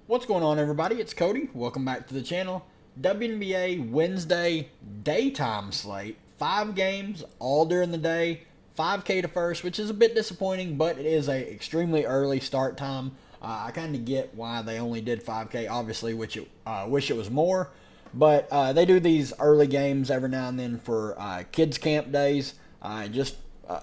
What's going on, everybody? It's Cody. Welcome back to the channel. WNBA Wednesday daytime slate. 5 games all during the day. 5K to first, which is a bit disappointing, but it is a extremely early start time. I kind of get why they only did 5K, obviously, which wish it was more. But they do these early games every now and then for kids camp days. Just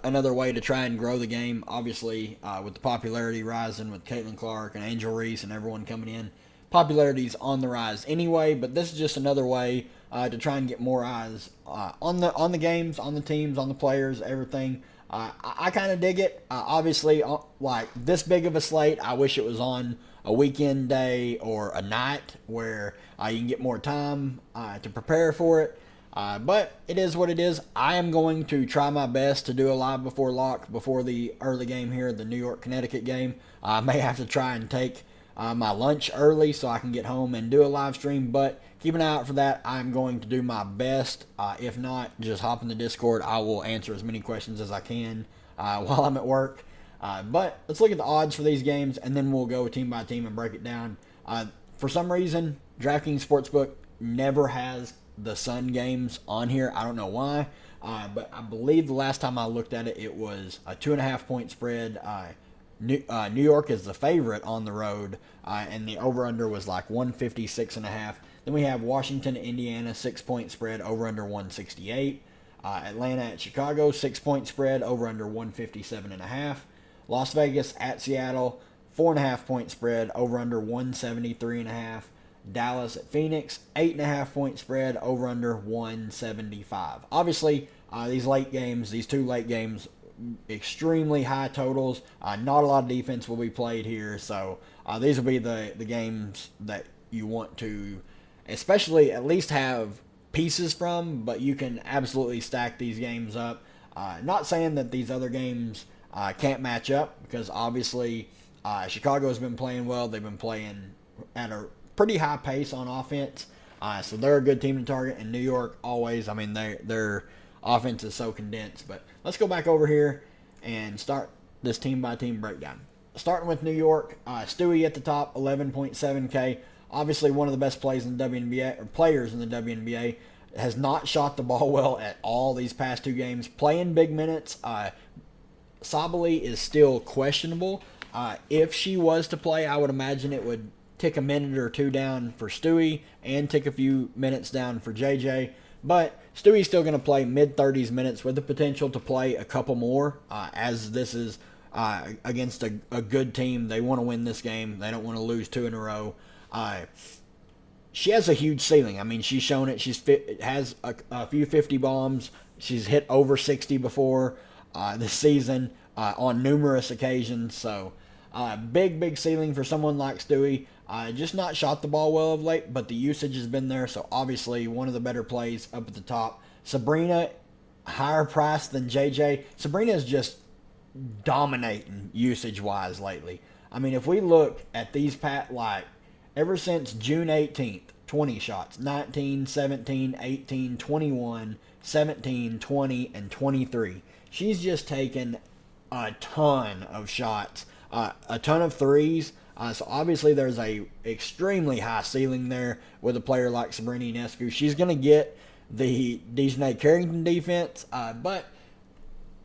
another way to try and grow the game. Obviously, with the popularity rising with Caitlin Clark and Angel Reese and everyone coming in, popularity's on the rise anyway. But this is just another way to try and get more eyes on the games, on the teams, on the players, everything. I kind of dig it. Obviously, like this big of a slate, I wish it was on a weekend day or a night where you can get more time to prepare for it. But it is what it is. I am going to try my best to do a live before lock before the early game here, the New York Connecticut game. I may have to try and take my lunch early so I can get home and do a live stream, but keep an eye out for that. I'm going to do my best. If not, just hop in the Discord. I will answer as many questions as I can while I'm at work. But let's look at the odds for these games, and then we'll go team by team and break it down. For some reason, Draftkings Sportsbook never has the Sun games on here. I don't know why, but I believe the last time I looked at it, it was a 2.5 point spread. New York is the favorite on the road, and the over-under was like 156.5. Then we have Washington, Indiana, 6 point spread, over-under 168. Atlanta at Chicago, 6 point spread, over-under 157.5. Las Vegas at Seattle, 4.5 point spread, over-under 173.5. Dallas at Phoenix, 8.5 point spread, over under 175. Obviously, these late games, these two late games, extremely high totals. Not a lot of defense will be played here, so these will be the games that you want to, especially at least have pieces from, but you can absolutely stack these games up. Not saying that these other games can't match up, because obviously Chicago's been playing well. They've been playing at a pretty high pace on offense, so they're a good team to target. And New York always, I mean, their offense is so condensed. But let's go back over here and start this team by team breakdown. Starting with New York, Stewie at the top, 11.7K. Obviously, one of the best plays in the WNBA, or players in the WNBA, has not shot the ball well at all these past 2 games. Playing big minutes. Sabally is still questionable. If she was to play, I would imagine it would tick a minute or 2 down for Stewie and tick a few minutes down for JJ. But Stewie's still going to play mid-30s minutes with the potential to play a couple more, as this is against a good team. They want to win this game. They don't want to lose 2 in a row. She has a huge ceiling. I mean, she's shown it. Has a few 50 bombs. She's hit over 60 before this season on numerous occasions. So big ceiling for someone like Stewie. Just not shot the ball well of late, but the usage has been there, so obviously one of the better plays up at the top. Sabrina, higher price than JJ. Sabrina is just dominating usage-wise lately. I mean, if we look at these ever since June 18th, 20 shots, 19, 17, 18, 21, 17, 20, and 23. She's just taken a ton of shots, a ton of threes. So obviously there's a extremely high ceiling there with a player like Sabrina Ionescu. She's going to get the Dejanay Carrington defense, but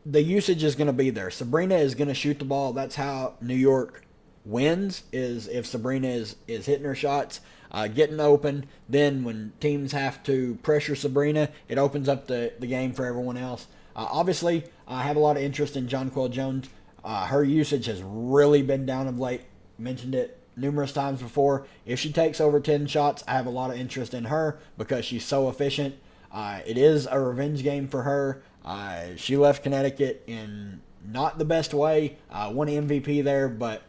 the usage is going to be there. Sabrina is going to shoot the ball. That's how New York wins, is if Sabrina is hitting her shots, getting open. Then when teams have to pressure Sabrina, it opens up the game for everyone else. Obviously, I have a lot of interest in Jonquel Jones. Her usage has really been down of late. Mentioned it numerous times before. If she takes over 10 shots, I have a lot of interest in her because she's so efficient. It is a revenge game for her. She left Connecticut in not the best way. Won MVP there, but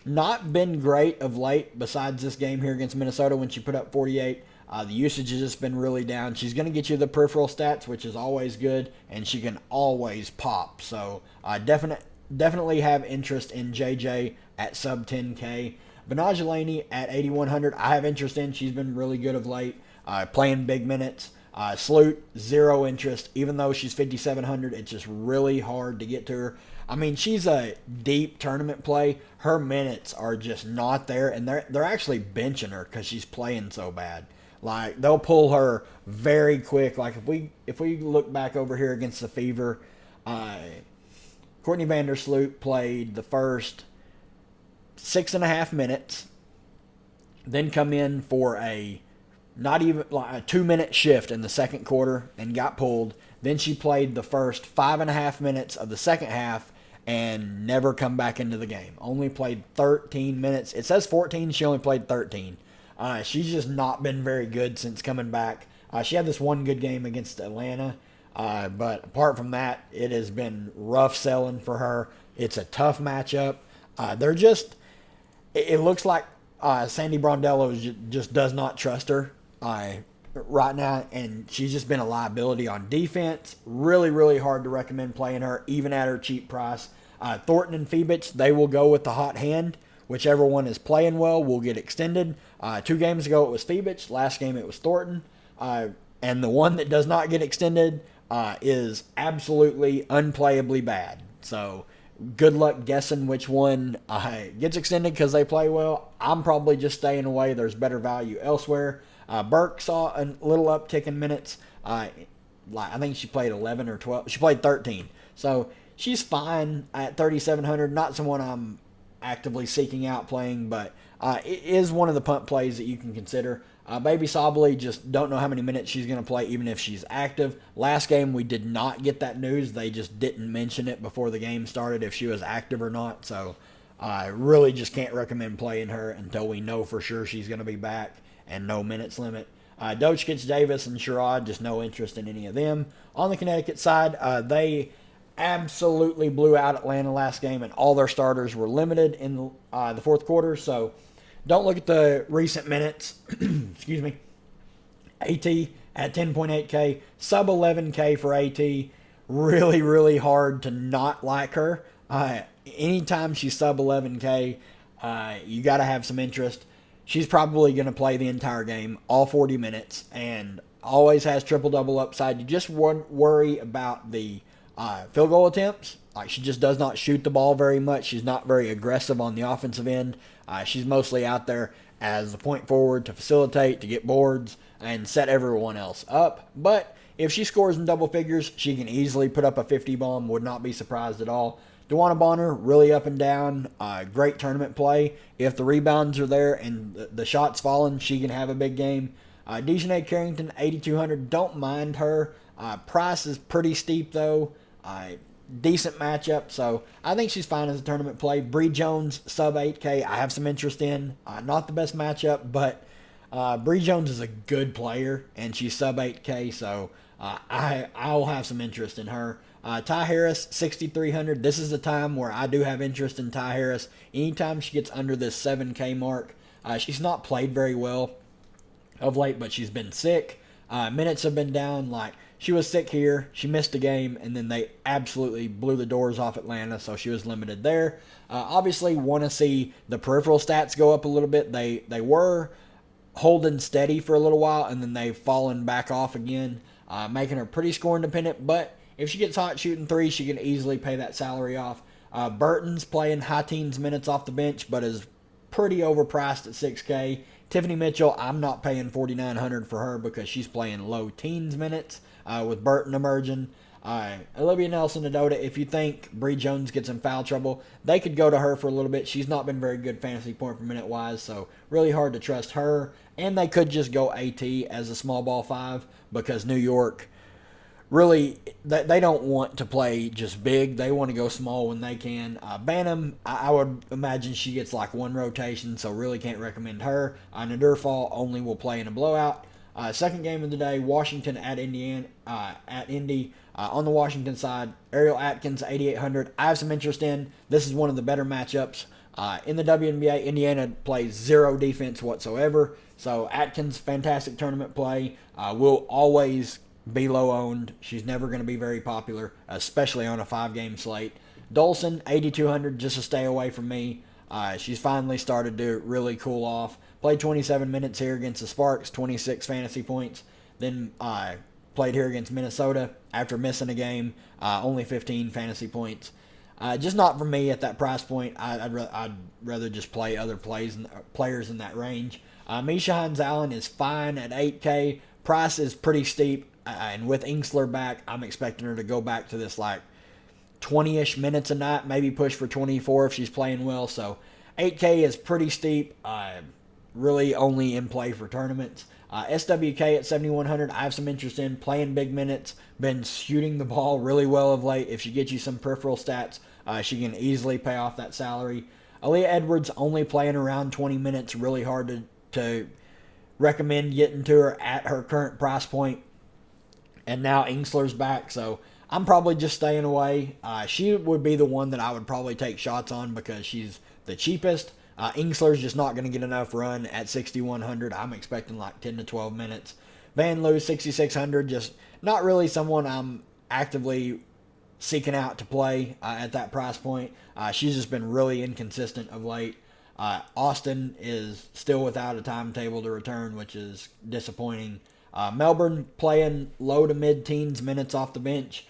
not been great of late besides this game here against Minnesota when she put up 48. The usage has just been really down. She's going to get you the peripheral stats, which is always good, and she can always pop. So definitely have interest in JJ at sub 10K. Benaj Laney at 8,100, I have interest in. She's been really good of late, playing big minutes. Sloot, zero interest. Even though she's 5,700, it's just really hard to get to her. I mean, she's a deep tournament play. Her minutes are just not there, and they're actually benching her because she's playing so bad. Like, they'll pull her very quick. Like, if we look back over here against the Fever, Courtney Vandersloot played the first 6.5 minutes, then come in for a not even like a 2-minute shift in the second quarter and got pulled. Then she played the first 5.5 minutes of the second half and never come back into the game. Only played 13 minutes. It says 14. She only played 13. She's just not been very good since coming back. She had this one good game against Atlanta, but apart from that, it has been rough selling for her. It's a tough matchup. It looks like Sandy Brondello just does not trust her right now, and she's just been a liability on defense. Really, really hard to recommend playing her, even at her cheap price. Thornton and Phoebich, they will go with the hot hand. Whichever one is playing well will get extended. 2 games ago it was Phoebich. Last game it was Thornton. And the one that does not get extended is absolutely unplayably bad. So good luck guessing which one gets extended because they play well. I'm probably just staying away. There's better value elsewhere. Burke saw a little uptick in minutes. I think she played 11 or 12. She played 13. So she's fine at 3,700. Not someone I'm actively seeking out playing, but it is one of the punt plays that you can consider. Baby Sabali, just don't know how many minutes she's going to play, even if she's active. Last game, we did not get that news. They just didn't mention it before the game started, if she was active or not. So I really just can't recommend playing her until we know for sure she's going to be back and no minutes limit. Dochkich, Davis, and Sherrod, just no interest in any of them. On the Connecticut side, they absolutely blew out Atlanta last game, and all their starters were limited in the fourth quarter. So don't look at the recent minutes. Excuse me. AT at 10.8K, sub 11K for AT. Really, really hard to not like her. Anytime she's sub 11K, you got to have some interest. She's probably going to play the entire game, all 40 minutes, and always has triple-double upside. You just worry about the field goal attempts. She just does not shoot the ball very much. She's not very aggressive on the offensive end. She's mostly out there as the point forward to facilitate, to get boards, and set everyone else up. But if she scores in double figures, she can easily put up a 50 bomb. Would not be surprised at all. DeWanna Bonner, really up and down. Great tournament play. If the rebounds are there and the shots falling, she can have a big game. Dejanay Carrington, 8,200. Don't mind her. Price is pretty steep, though. Decent matchup, so I think she's fine as a tournament play. Bree Jones, sub 8K, I have some interest in. Not the best matchup, but Bree Jones is a good player, and she's sub 8K, so I'll have some interest in her. Ty Harris, 6,300. This is the time where I do have interest in Ty Harris. Anytime she gets under this 7K mark, she's not played very well of late, but she's been sick. Minutes have been down. She was sick here. She missed a game, and then they absolutely blew the doors off Atlanta, so she was limited there. Obviously, want to see the peripheral stats go up a little bit. They were holding steady for a little while, and then they've fallen back off again, making her pretty scoring dependent. But if she gets hot shooting three, she can easily pay that salary off. Burton's playing high teens minutes off the bench, but is pretty overpriced at 6K. Tiffany Mitchell, I'm not paying $4,900 for her because she's playing low teens minutes with Burton emerging. Olivia Nelson-Ododa, if you think Bree Jones gets in foul trouble, they could go to her for a little bit. She's not been very good fantasy point per minute wise, so really hard to trust her. And they could just go AT as a small ball 5 because New York really, they don't want to play just big. They want to go small when they can. Banham, I would imagine she gets one rotation, so really can't recommend her. Nadir Fall only will play in a blowout. Second game of the day, Washington at Indiana, at Indy. On the Washington side, Ariel Atkins, 8,800. I have some interest in. This is one of the better matchups. In the WNBA, Indiana plays zero defense whatsoever. So Atkins, fantastic tournament play. Will always be low owned. She's never going to be very popular, especially on a 5-game slate. Dolson, 8,200, just to stay away from me. She's finally started to really cool off. Played 27 minutes here against the Sparks, 26 fantasy points. Then played here against Minnesota after missing a game, only 15 fantasy points. Just not for me at that price point. I'd rather just play other players in that range. Misha Hines-Allen is fine at 8K. Price is pretty steep, and with Ingsler back, I'm expecting her to go back to this like 20-ish minutes a night, maybe push for 24 if she's playing well. So 8K is pretty steep. Really only in play for tournaments. SWK at 7,100, I have some interest in playing big minutes. Been shooting the ball really well of late. If she gets you some peripheral stats, she can easily pay off that salary. Aaliyah Edwards only playing around 20 minutes. Really hard to recommend getting to her at her current price point. And now Ingsler's back, so I'm probably just staying away. She would be the one that I would probably take shots on because she's the cheapest. Ingsler's just not going to get enough run at 6,100. I'm expecting like 10 to 12 minutes. Van Loo, 6,600, just not really someone I'm actively seeking out to play at that price point. She's just been really inconsistent of late. Austin is still without a timetable to return, which is disappointing. Melbourne playing low to mid-teens minutes off the bench.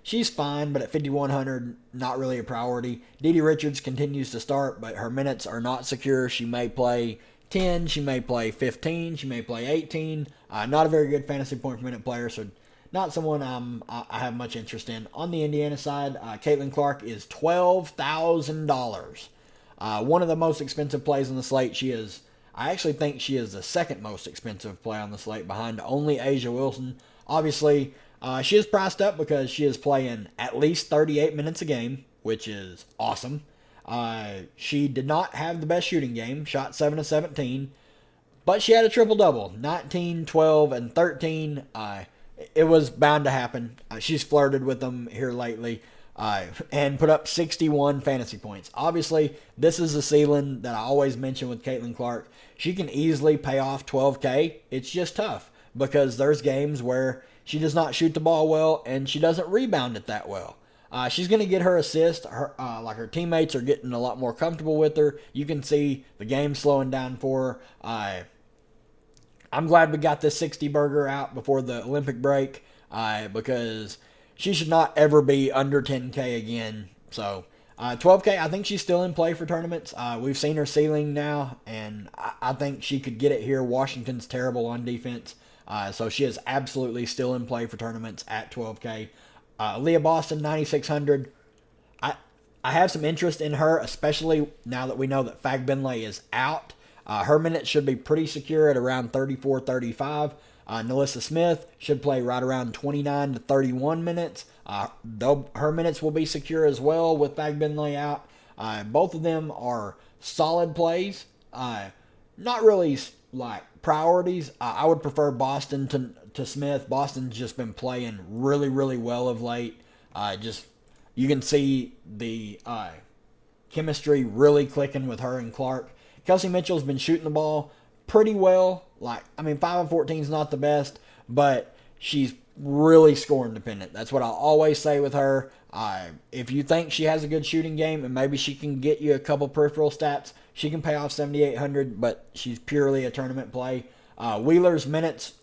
She's fine, but at 5,100, not really a priority. Dede Richards continues to start, but her minutes are not secure. She may play 10, she may play 15, she may play 18. Not a very good fantasy point per minute player, so not someone I have much interest in. On the Indiana side, Caitlin Clark is $12,000. One of the most expensive plays on the slate. I actually think she is the second most expensive play on the slate behind only Asia Wilson. Obviously, she is priced up because she is playing at least 38 minutes a game, which is awesome. She did not have the best shooting game, shot 7 of 17, but she had a triple-double, 19, 12, and 13. It was bound to happen. She's flirted with them here lately and put up 61 fantasy points. Obviously, this is the ceiling that I always mention with Caitlin Clark. She can easily pay off 12K. It's just tough because there's games where she does not shoot the ball well and she doesn't rebound it that well. She's going to get her assist. Her teammates are getting a lot more comfortable with her. You can see the game slowing down for her. I'm glad we got this 60 burger out before the Olympic break because she should not ever be under 10K again. So 12K, I think she's still in play for tournaments. We've seen her ceiling now, and I think she could get it here. Washington's terrible on defense, so she is absolutely still in play for tournaments at 12K. Leah Boston, 9,600. I have some interest in her, especially now that we know that Fag Benley is out. Her minutes should be pretty secure at around 34, 35. Nalissa Smith should play right around 29 to 31 minutes. Though her minutes will be secure as well with Fag Benley out. Both of them are solid plays. Not really like priorities. I would prefer Boston to Smith. Boston's just been playing really, really well of late. You can see the chemistry really clicking with her and Clark. Kelsey Mitchell's been shooting the ball pretty well. 5 of 14 is not the best, but she's really scoring dependent. That's what I always say with her. If you think she has a good shooting game and maybe she can get you a couple peripheral stats, she can pay off 7,800, but she's purely a tournament play. Wheeler's minutes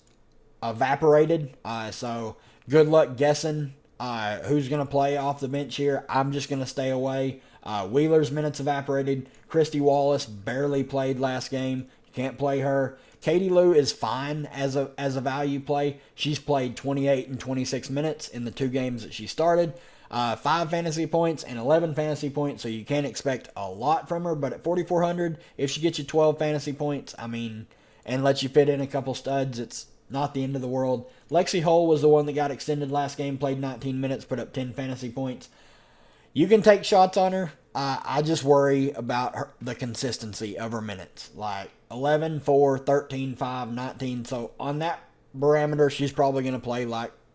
evaporated, so good luck guessing who's going to play off the bench here. I'm just going to stay away. Wheeler's minutes evaporated. Christy Wallace barely played last game. You can't play her. Katie Lou is fine as a value play. She's played 28 and 26 minutes in the 2 games that she started. 5 fantasy points and 11 fantasy points, so you can't expect a lot from her. But at 4,400, if she gets you 12 fantasy points, and lets you fit in a couple studs, it's not the end of the world. Lexi Hull was the one that got extended last game, played 19 minutes, put up 10 fantasy points. You can take shots on her. I just worry about the consistency of her minutes. 11, 4, 13, 5, 19. So on that parameter, she's probably going to play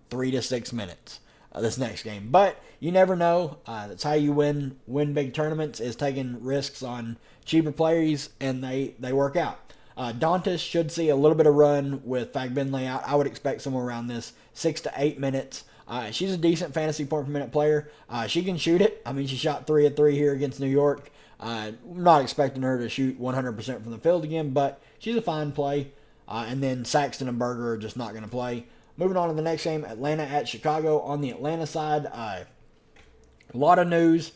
3 to 6 minutes this next game. But you never know. That's how you win big tournaments, is taking risks on cheaper players, and they work out. Dantas should see a little bit of run with Fag Benley out. I would expect somewhere around this 6 to 8 minutes. She's a decent fantasy point per minute player. She can shoot it. She shot 3 of 3 here against New York. Not expecting her to shoot 100% from the field again, but she's a fine play. And then Saxton and Berger are just not going to play. Moving on to the next game, Atlanta at Chicago. On the Atlanta side, a lot of news.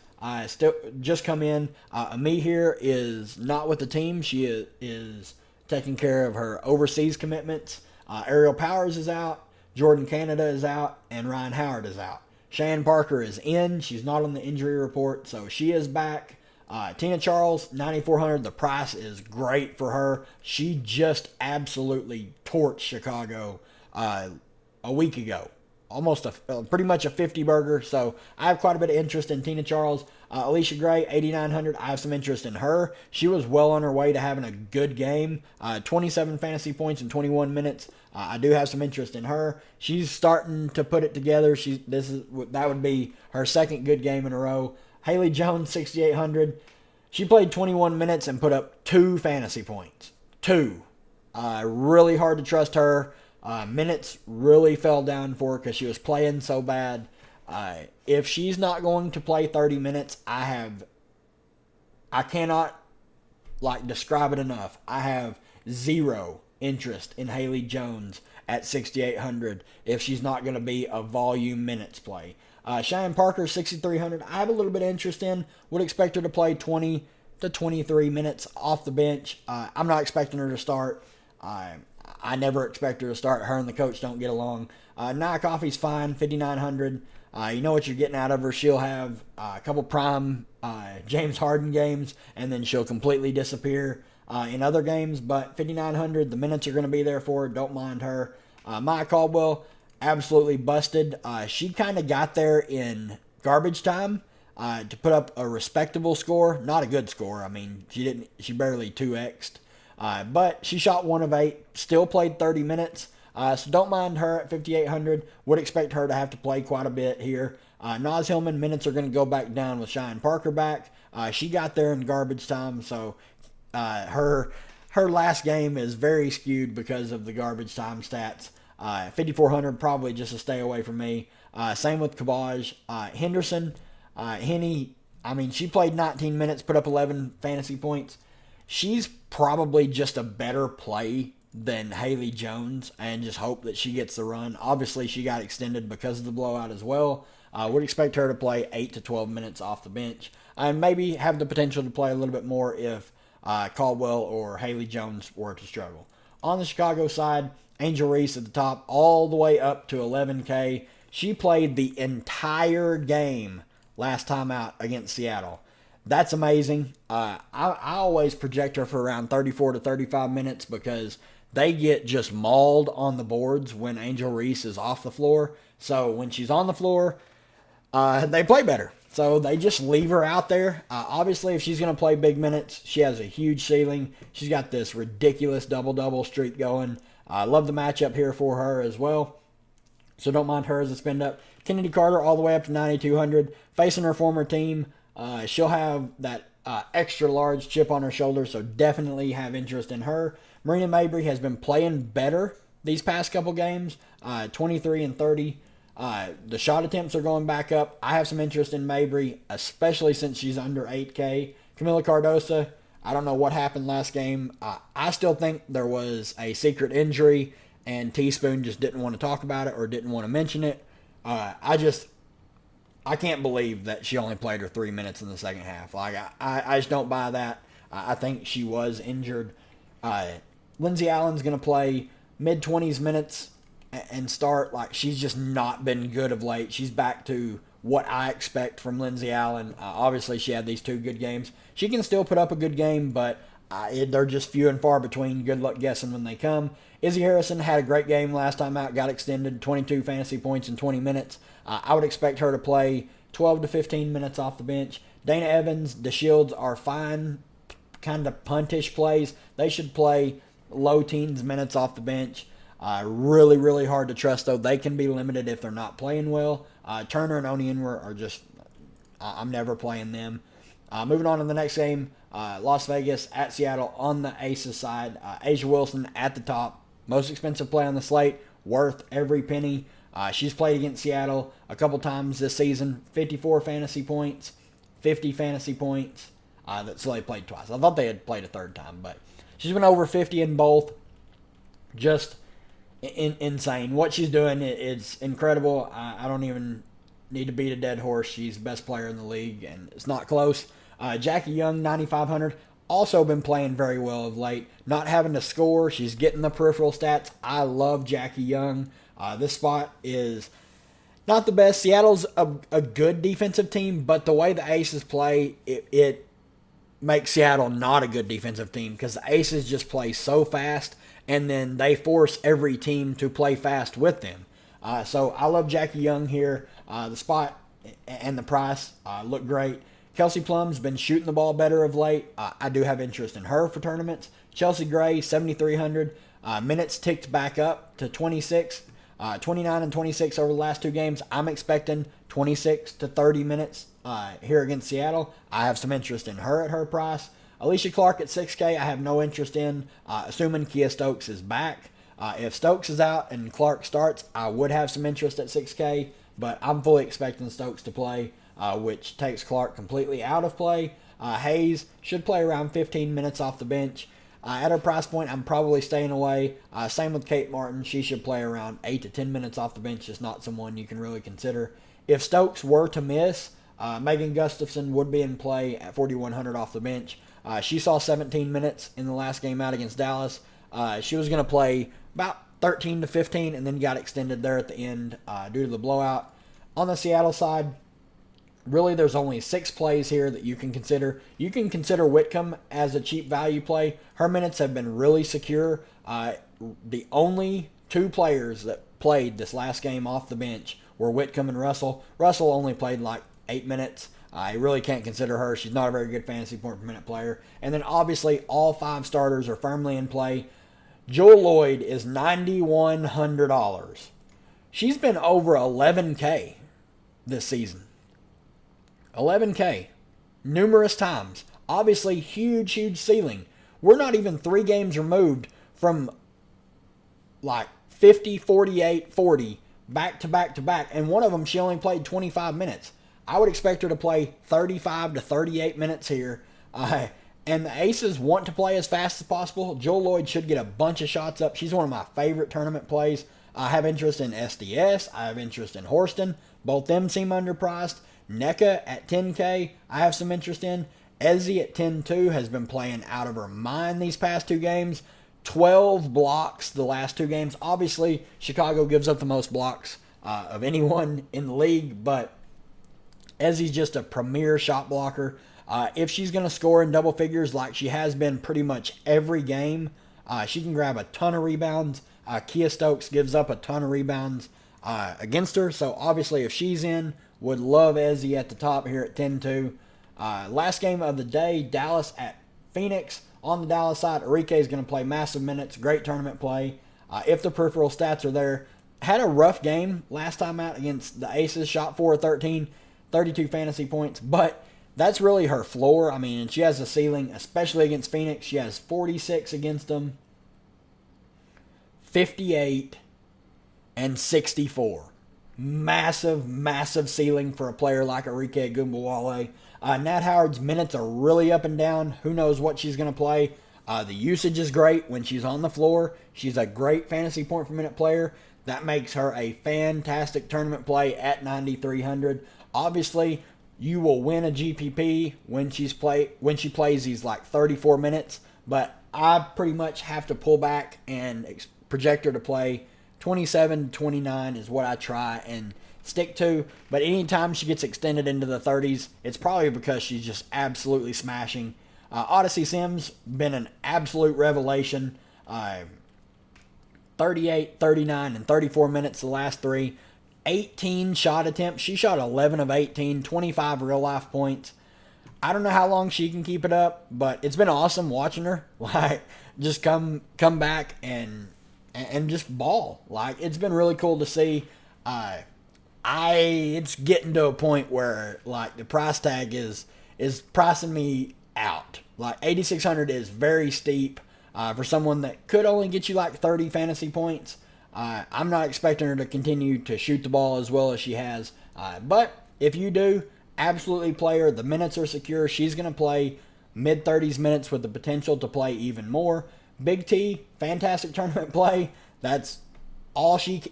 Still just come in. Ami here is not with the team. She is taking care of her overseas commitments. Ariel Powers is out. Jordan Canada is out. And Ryan Howard is out. Cheyenne Parker is in. She's not on the injury report, so she is back. Tina Charles, 9,400. The price is great for her. She just absolutely torched Chicago a week ago. Almost pretty much a 50 burger. So I have quite a bit of interest in Tina Charles. Alicia Gray, 8,900. I have some interest in her. She was well on her way to having a good game. 27 fantasy points in 21 minutes. I do have some interest in her. She's starting to put it together. That would be her second good game in a row. Haley Jones, 6,800. She played 21 minutes and put up 2 fantasy points. 2. Really hard to trust her. Minutes really fell down for her because she was playing so bad. If she's not going to play 30 minutes, I cannot describe it enough. I have zero interest in Haley Jones at 6,800 if she's not going to be a volume minutes play. Cheyenne Parker, 6,300. I have a little bit of interest in. Would expect her to play 20 to 23 minutes off the bench. I'm not expecting her to start. I never expect her to start. Her and the coach don't get along. Nia Coffey's fine, 5,900. You know what you're getting out of her. She'll have a couple prime James Harden games, and then she'll completely disappear in other games. But 5,900, the minutes are going to be there for her. Don't mind her. Maya Caldwell, absolutely busted. She kind of got there in garbage time to put up a respectable score. Not a good score. I mean, she barely 2x'd. But she shot 1 of 8, still played 30 minutes. So don't mind her at 5,800. Would expect her to have to play quite a bit here. Naz Hillman, minutes are going to go back down with Cheyenne Parker back. She got there in garbage time, so her last game is very skewed because of the garbage time stats. 5,400, probably just a stay away from me. Same with Kabaj. Henderson, Henny, she played 19 minutes, put up 11 fantasy points. She's probably just a better play than Haley Jones, and just hope that she gets the run. Obviously, she got extended because of the blowout as well. Would expect her to play 8 to 12 minutes off the bench, and maybe have the potential to play a little bit more if Caldwell or Haley Jones were to struggle. On the Chicago side, Angel Reese at the top, all the way up to 11K. She played the entire game last time out against Seattle. That's amazing. I always project her for around 34 to 35 minutes because they get just mauled on the boards when Angel Reese is off the floor. So when she's on the floor, they play better. So they just leave her out there. Obviously, if she's going to play big minutes, she has a huge ceiling. She's got this ridiculous double-double streak going. I love the matchup here for her as well. So don't mind her as a spend up. Kennedy Carter all the way up to 9,200. Facing her former team, she'll have that extra large chip on her shoulder, so definitely have interest in her. Marina Mabry has been playing better these past couple games, 23 and 30. The shot attempts are going back up. I have some interest in Mabry, especially since she's under 8K. Camila Cardosa, I don't know what happened last game. I still think there was a secret injury, and Teaspoon just didn't want to talk about it or didn't want to mention it. I can't believe that she only played her 3 minutes in the second half. I just don't buy that. I think she was injured. Lindsey Allen's going to play mid-20s minutes and start. She's just not been good of late. She's back to what I expect from Lindsey Allen. Obviously, she had these 2 good games. She can still put up a good game, but they're just few and far between. Good luck guessing when they come. Izzy Harrison had a great game last time out, got extended, 22 fantasy points in 20 minutes. I would expect her to play 12 to 15 minutes off the bench. Dana Evans, the Shields are fine, kind of puntish plays. They should play low teens minutes off the bench. Really, really hard to trust, though. They can be limited if they're not playing well. Turner and Onyenwere are just, I'm never playing them. Moving on to the next game, Las Vegas at Seattle on the Aces side. Asia Wilson at the top. Most expensive play on the slate. Worth every penny. She's played against Seattle a couple times this season. 54 fantasy points. 50 fantasy points. So they played twice. I thought they had played a third time, but she's been over 50 in both. Just insane. What she's doing is incredible. I don't even need to beat a dead horse. She's the best player in the league, and it's not close. Jackie Young, 9,500, also been playing very well of late. Not having to score, she's getting the peripheral stats. I love Jackie Young. This spot is not the best. Seattle's a good defensive team, but the way the Aces play, it makes Seattle not a good defensive team because the Aces just play so fast, and then they force every team to play fast with them. So I love Jackie Young here. The spot and the price look great. Kelsey Plum's been shooting the ball better of late. I do have interest in her for tournaments. Chelsea Gray, 7,300. Minutes ticked back up to 26. 29 and 26 over the last two games. I'm expecting 26 to 30 minutes here against Seattle. I have some interest in her at her price. Alicia Clark at 6K, I have no interest in, assuming Kia Stokes is back. If Stokes is out and Clark starts, I would have some interest at 6K, but I'm fully expecting Stokes to play, which takes Clark completely out of play. Hayes should play around 15 minutes off the bench. At her price point, I'm probably staying away. Same with Kate Martin. She should play around 8 to 10 minutes off the bench. Just not someone you can really consider. If Stokes were to miss, Megan Gustafson would be in play at 4,100 off the bench. She saw 17 minutes in the last game out against Dallas. She was going to play about 13 to 15 and then got extended there at the end due to the blowout. On the Seattle side, really, there's only 6 plays here that you can consider. You can consider Whitcomb as a cheap value play. Her minutes have been really secure. The only 2 players that played this last game off the bench were Whitcomb and Russell. Russell only played like 8 minutes. I really can't consider her. She's not a very good fantasy point per minute player. And then obviously all 5 starters are firmly in play. Jewel Lloyd is $9,100. She's been over 11K this season. 11K. Numerous times. Obviously, huge ceiling. We're not even 3 games removed from like 50, 48, 40 back to back to back. And one of them, she only played 25 minutes. I would expect her to play 35 to 38 minutes here. And the Aces want to play as fast as possible. Jewel Lloyd should get a bunch of shots up. She's one of my favorite tournament plays. I have interest in SDS. I have interest in Horston. Both them seem underpriced. NECA at 10K, I have some interest in. Ezzy at 10-2 has been playing out of her mind these past 2 games. 12 blocks the last 2 games. Obviously, Chicago gives up the most blocks of anyone in the league, but Ezzy's just a premier shot blocker. If she's going to score in double figures like she has been pretty much every game, she can grab a ton of rebounds. Kia Stokes gives up a ton of rebounds against her, so obviously if she's in, would love Ezzy at the top here at 10-2. Last game of the day, Dallas at Phoenix. On the Dallas side, Arike is going to play massive minutes. Great tournament play. If the peripheral stats are there. Had a rough game last time out against the Aces. Shot 4 of 13, 32 fantasy points. But that's really her floor. I mean, she has a ceiling, especially against Phoenix. She has 46 against them, 58, and 64. Massive ceiling for a player like Arike Gumbawale. Nat Howard's minutes are really up and down. Who knows what she's going to play. The usage is great when she's on the floor. She's a great fantasy point per minute player. That makes her a fantastic tournament play at 9,300. Obviously, you will win a GPP when she plays these like 34 minutes. But I pretty much have to pull back and project her to play 27, 29 is what I try and stick to. But anytime she gets extended into the 30s, it's probably because she's just absolutely smashing. Odyssey Sims, been an absolute revelation. 38, 39, and 34 minutes the last 3. 18 shot attempts. She shot 11 of 18, 25 real-life points. I don't know how long she can keep it up, but it's been awesome watching her. Like, just come back and just ball. Like, it's been really cool to see. It's getting to a point where like the price tag is pricing me out. Like 8,600 is very steep for someone that could only get you like 30 fantasy points. I'm not expecting her to continue to shoot the ball as well as she has. But if you do, absolutely play her. The minutes are secure. She's going to play mid-30s minutes with the potential to play even more. Big T, fantastic tournament play. That's all she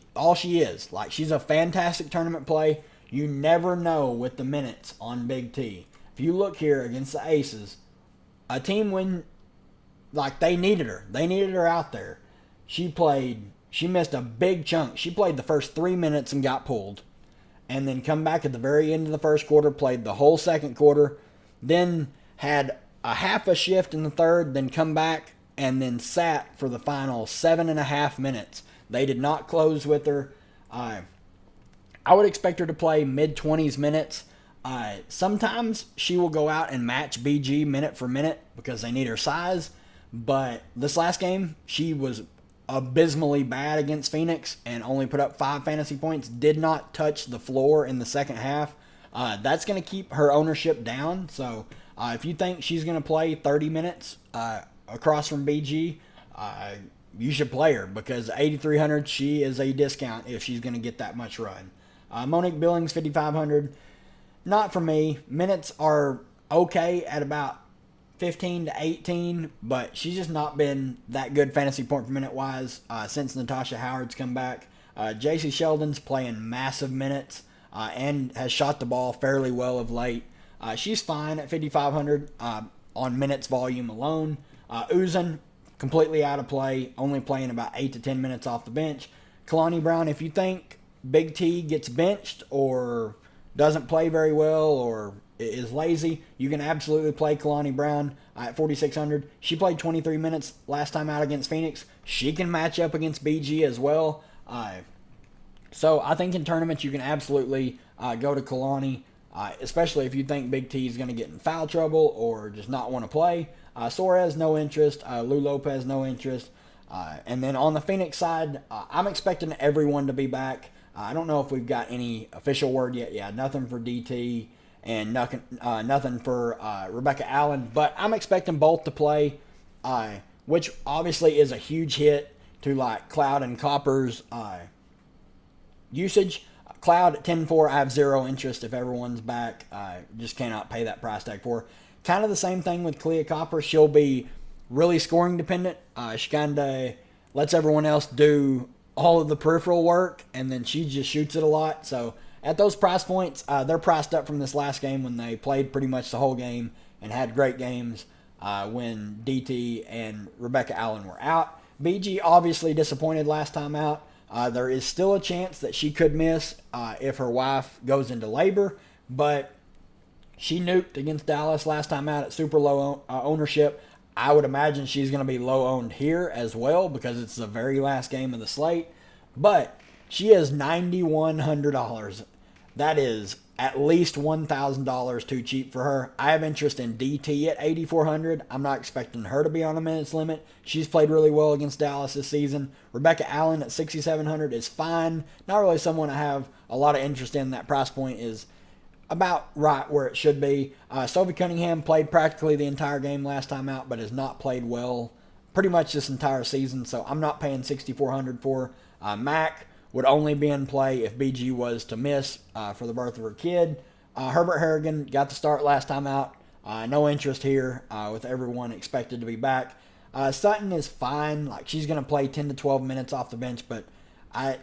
is. Like, she's a fantastic tournament play. You never know with the minutes on Big T. If you look here against the Aces, a team when like they needed her. They needed her out there. She missed a big chunk. She played the first 3 minutes and got pulled. And then come back at the very end of the first quarter, played the whole second quarter, then had a half a shift in the third, then come back and then sat for the final 7.5 minutes. They did not close with her. I would expect her to play mid-20s minutes. Sometimes she will go out and match BG minute for minute because they need her size. But this last game, she was abysmally bad against Phoenix and only put up 5 fantasy points. Did not touch the floor in the second half. That's going to keep her ownership down. So if you think she's going to play 30 minutes across from BG, you should play her because 8,300, she is a discount if she's going to get that much run. Monique Billings, 5,500. Not for me. Minutes are okay at about 15 to 18, but she's just not been that good fantasy point per minute wise since Natasha Howard's come back. JC Sheldon's playing massive minutes and has shot the ball fairly well of late. She's fine at 5,500 on minutes volume alone. Uzan, completely out of play, only playing about 8 to 10 minutes off the bench. Kalani Brown, if you think Big T gets benched or doesn't play very well or is lazy, you can absolutely play Kalani Brown at 4,600. She played 23 minutes last time out against Phoenix. She can match up against BG as well. So I think in tournaments you can absolutely go to Kalani, especially if you think Big T is going to get in foul trouble or just not want to play. Suarez, no interest. Lou Lopez, no interest. And then on the Phoenix side, I'm expecting everyone to be back. I don't know if we've got any official word yet. Yeah, nothing for DT and nothing for Rebecca Allen. But I'm expecting both to play, which obviously is a huge hit to like Cloud and Copper's usage. Cloud at 10-4, I have zero interest if everyone's back. Just cannot pay that price tag for her. Kind of the same thing with Clea Copper. She'll be really scoring dependent. She kind of lets everyone else do all of the peripheral work, and then she just shoots it a lot. So at those price points, they're priced up from this last game when they played pretty much the whole game and had great games when DT and Rebecca Allen were out. BG obviously disappointed last time out. There is still a chance that she could miss if her wife goes into labor, but she nuked against Dallas last time out at super low ownership. I would imagine she's going to be low owned here as well because it's the very last game of the slate. But she is $9,100. That is at least $1,000 too cheap for her. I have interest in DT at $8,400. I'm not expecting her to be on a minutes limit. She's played really well against Dallas this season. Rebecca Allen at $6,700 is fine. Not really someone I have a lot of interest in. That price point is about right where it should be. Sophie Cunningham played practically the entire game last time out, but has not played well pretty much this entire season, so I'm not paying $6,400 for Mac. Would only be in play if BG was to miss for the birth of her kid. Herbert Harrigan got the start last time out. No interest here with everyone expected to be back. Sutton is fine. Like, she's going to play 10 to 12 minutes off the bench, but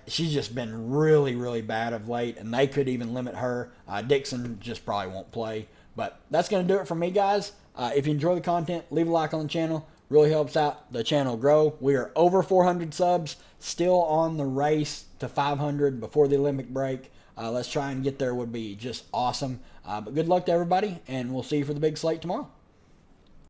she's just been really, really bad of late, and they could even limit her. Dixon just probably won't play. But that's going to do it for me, guys. If you enjoy the content, leave a like on the channel. Really helps out the channel grow. We are over 400 subs, still on the race to 500 before the Olympic break. Let's try and get there would be just awesome. But good luck to everybody, and we'll see you for the big slate tomorrow.